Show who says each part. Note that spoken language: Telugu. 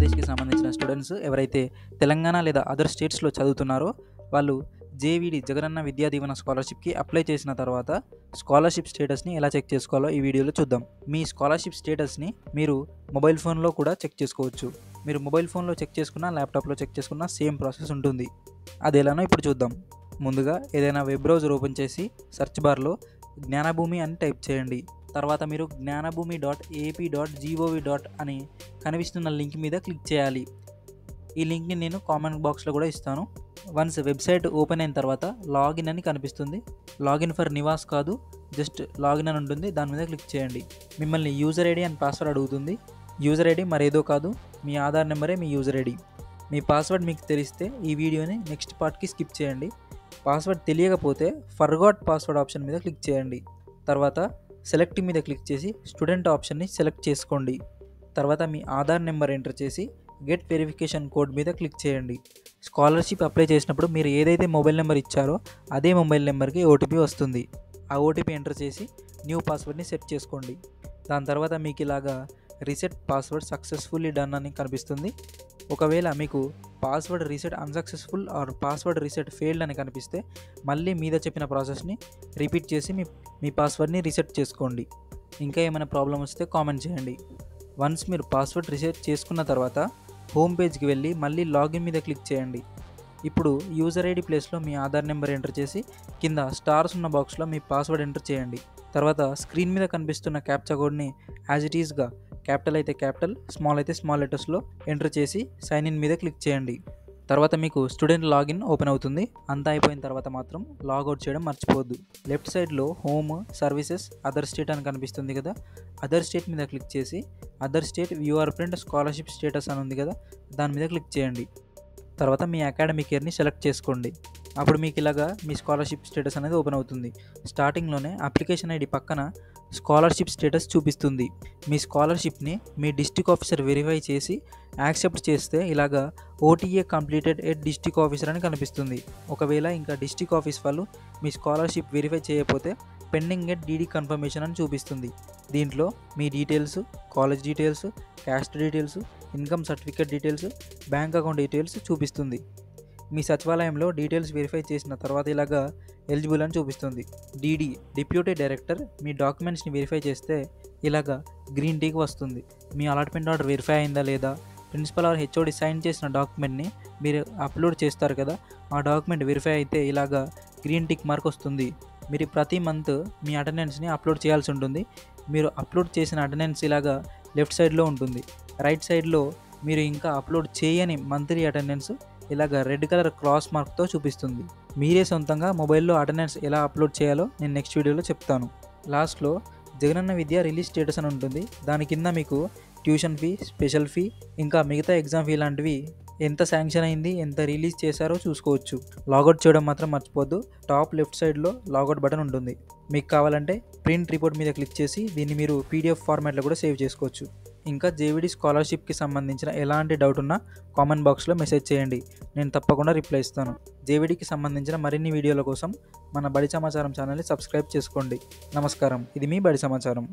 Speaker 1: స్టడీస్‌కి సంబంధించిన స్టూడెంట్స్ ఎవరైతే తెలంగాణ లేదా అదర్ స్టేట్స్‌లో చదువుతున్నారో వాళ్ళు జేవీడీ జగనన్న విద్యా దీవెన స్కాలర్‌షిప్‌కి అప్లై చేసిన తర్వాత స్కాలర్‌షిప్ స్టేటస్‌ని ఎలా చెక్ చేసుకోవాలో ఈ వీడియోలో చూద్దాం. మీ స్కాలర్‌షిప్ స్టేటస్‌ని మీరు మొబైల్ ఫోన్‌లో కూడా చెక్ చేసుకోవచ్చు. మీరు మొబైల్ ఫోన్‌లో చెక్ చేసుకున్నా, ల్యాప్‌టాప్‌లో చెక్ చేసుకున్నా సేమ్ ప్రాసెస్ ఉంటుంది. అది ఎలానో ఇప్పుడు చూద్దాం. ముందుగా ఏదైనా వెబ్ బ్రౌజర్ ఓపెన్ చేసి సెర్చ్ బార్‌లో జ్ఞానభూమి అని టైప్ చేయండి. తర్వాత మీరు జ్ఞానభూమి.ఏపీ.జీఓవి. అని కనిపిస్తున్న లింక్ మీద క్లిక్ చేయాలి. ఈ లింక్ని నేను కామెంట్ బాక్స్లో కూడా ఇస్తాను. వన్స్ వెబ్సైట్ ఓపెన్ అయిన తర్వాత లాగిన్ అని కనిపిస్తుంది. లాగిన్ ఫర్ నివాస్ కాదు, జస్ట్ లాగిన్ అని ఉంటుంది. దాని మీద క్లిక్ చేయండి. మిమ్మల్ని యూజర్ ఐడి అండ్ పాస్వర్డ్ అడుగుతుంది. యూజర్ ఐడి మరేదో కాదు, మీ ఆధార్ నెంబరే మీ యూజర్ ఐడి. మీ పాస్వర్డ్ మీకు తెలిస్తే ఈ వీడియోని నెక్స్ట్ పార్ట్కి స్కిప్ చేయండి. పాస్వర్డ్ తెలియకపోతే ఫర్గాట్ పాస్వర్డ్ ఆప్షన్ మీద క్లిక్ చేయండి. తర్వాత సెలెక్ట్ మీద క్లిక్ చేసి స్టూడెంట్ ఆప్షన్ని సెలెక్ట్ చేసుకోండి. తర్వాత మీ ఆధార్ నెంబర్ ఎంటర్ చేసి గెట్ వెరిఫికేషన్ కోడ్ మీద క్లిక్ చేయండి. స్కాలర్షిప్ అప్లై చేసినప్పుడు మీరు ఏదైతే మొబైల్ నెంబర్ ఇచ్చారో అదే మొబైల్ నెంబర్కి ఓటీపీ వస్తుంది. ఆ ఓటీపీ ఎంటర్ చేసి న్యూ పాస్వర్డ్ని సెట్ చేసుకోండి. దాని తర్వాత మీకు ఇలాగా రీసెట్ పాస్వర్డ్ సక్సెస్ఫుల్లీ డన్ అని కనిపిస్తుంది. ఒకవేళ మీకు password reset unsuccessful are password reset failed అని కనిపిస్తే మళ్ళీ మీద చెప్పిన ప్రాసెస్ని రిపీట్ చేసి మీ పాస్వర్డ్ని రీసెట్ చేసుకోండి. ఇంకా ఏమైనా ప్రాబ్లం వస్తే కామెంట్ చేయండి. వన్స్ మీరు పాస్వర్డ్ రీసెట్ చేసుకున్న తర్వాత హోమ్ పేజ్కి వెళ్ళి మళ్ళీ లాగిన్ మీద క్లిక్ చేయండి. ఇప్పుడు యూజర్ ఐడి ప్లేస్లో మీ ఆధార్ నెంబర్ ఎంటర్ చేసి కింద స్టార్స్ ఉన్న బాక్స్లో మీ పాస్వర్డ్ ఎంటర్ చేయండి. తర్వాత స్క్రీన్ మీద కనిపిస్తున్న క్యాప్చా కోడ్ని యాజ్ ఇట్ ఈస్గా క్యాపిటల్ అయితే క్యాపిటల్, స్మాల్ అయితే స్మాల్ లెటర్స్లో ఎంటర్ చేసి సైన్ ఇన్ మీద క్లిక్ చేయండి. తర్వాత మీకు స్టూడెంట్ లాగిన్ ఓపెన్ అవుతుంది. అంతా అయిపోయిన తర్వాత మాత్రం లాగౌట్ చేయడం మర్చిపోవద్దు. లెఫ్ట్ సైడ్లో హోమ్, సర్వీసెస్, అదర్ స్టేట్ అని కనిపిస్తుంది కదా, అదర్ స్టేట్ మీద క్లిక్ చేసి other state viewer print scholarship status అని ఉంది కదా, దాని మీద క్లిక్ చేయండి. తర్వాత మీ అకాడమిక్ ఇయర్ని సెలెక్ట్ చేసుకోండి. అప్పుడు మీకు ఇలాగా మీ స్కాలర్షిప్ స్టేటస్ అనేది ఓపెన్ అవుతుంది. స్టార్టింగ్లోనే అప్లికేషన్ ఐడి పక్కన స్కాలర్షిప్ స్టేటస్ చూపిస్తుంది. మీ స్కాలర్షిప్ని మీ డిస్ట్రిక్ట్ ఆఫీసర్ వెరిఫై చేసి యాక్సెప్ట్ చేస్తే ఇలాగా OTA completed at district officer అని కనిపిస్తుంది. ఒకవేళ ఇంకా డిస్ట్రిక్ట్ ఆఫీస్ వాళ్ళు మీ స్కాలర్షిప్ వెరిఫై చేయకపోతే పెండింగ్ ఎట్ డీడీ కన్ఫర్మేషన్ అని చూపిస్తుంది. దీంట్లో మీ details, college details, caste details, income certificate details, bank account details చూపిస్తుంది. మీ సచివాలయంలో డీటెయిల్స్ వెరిఫై చేసిన తర్వాత ఇలాగా ఎలిజిబుల్ అని చూపిస్తుంది. డీడీ డిప్యూటీ డైరెక్టర్ మీ డాక్యుమెంట్స్ని వెరిఫై చేస్తే ఇలాగా గ్రీన్ టీకి వస్తుంది. మీ అలాట్మెంట్ ఆర్డర్ వెరిఫై అయిందా లేదా, ప్రిన్సిపల్ ఆర్ హెచ్ఓడి సైన్ చేసిన డాక్యుమెంట్ని మీరు అప్లోడ్ చేస్తారు కదా, ఆ డాక్యుమెంట్ వెరిఫై అయితే ఇలాగా గ్రీన్ టిక్ మార్క్ వస్తుంది. మీరు ప్రతి మంత్ మీ అటెండెన్స్ని అప్లోడ్ చేయాల్సి ఉంటుంది. మీరు అప్లోడ్ చేసిన అటెండెన్స్ ఇలాగా లెఫ్ట్ సైడ్లో ఉంటుంది. రైట్ సైడ్లో మీరు ఇంకా అప్లోడ్ చేయని మంత్లీ అటెండెన్స్ ఇలాగ రెడ్ కలర్ క్రాస్ మార్క్తో చూపిస్తుంది. మీరే సొంతంగా మొబైల్లో అటెండెన్స్ ఎలా అప్లోడ్ చేయాలో నేను నెక్స్ట్ వీడియోలో చెప్తాను. లాస్ట్లో జగనన్న విద్య రిలీజ్ స్టేటస్ అని ఉంటుంది. దాని కింద మీకు ట్యూషన్ ఫీ, స్పెషల్ ఫీ, ఇంకా మిగతా ఎగ్జామ్ ఫీ లాంటివి ఎంత శాంక్షన్ అయింది, ఎంత రిలీజ్ చేశారో చూసుకోవచ్చు. లాగౌట్ చేయడం మాత్రం మర్చిపోద్దు. టాప్ లెఫ్ట్ సైడ్లో లాగౌట్ బటన్ ఉంటుంది. మీకు కావాలంటే ప్రింట్ రిపోర్ట్ మీద క్లిక్ చేసి దీన్ని మీరు పీడిఎఫ్ ఫార్మాట్లో కూడా సేవ్ చేసుకోవచ్చు. ఇంకా జేవీడీ స్కాలర్షిప్కి సంబంధించిన ఎలాంటి డౌట్ ఉన్నా కామెంట్ బాక్స్లో మెసేజ్ చేయండి, నేను తప్పకుండా రిప్లై ఇస్తాను. జేవీడీకి సంబంధించిన మరిన్ని వీడియోల కోసం మన బడి సమాచారం ఛానల్ని సబ్స్క్రైబ్ చేసుకోండి. నమస్కారం, ఇది మీ బడి సమాచారం.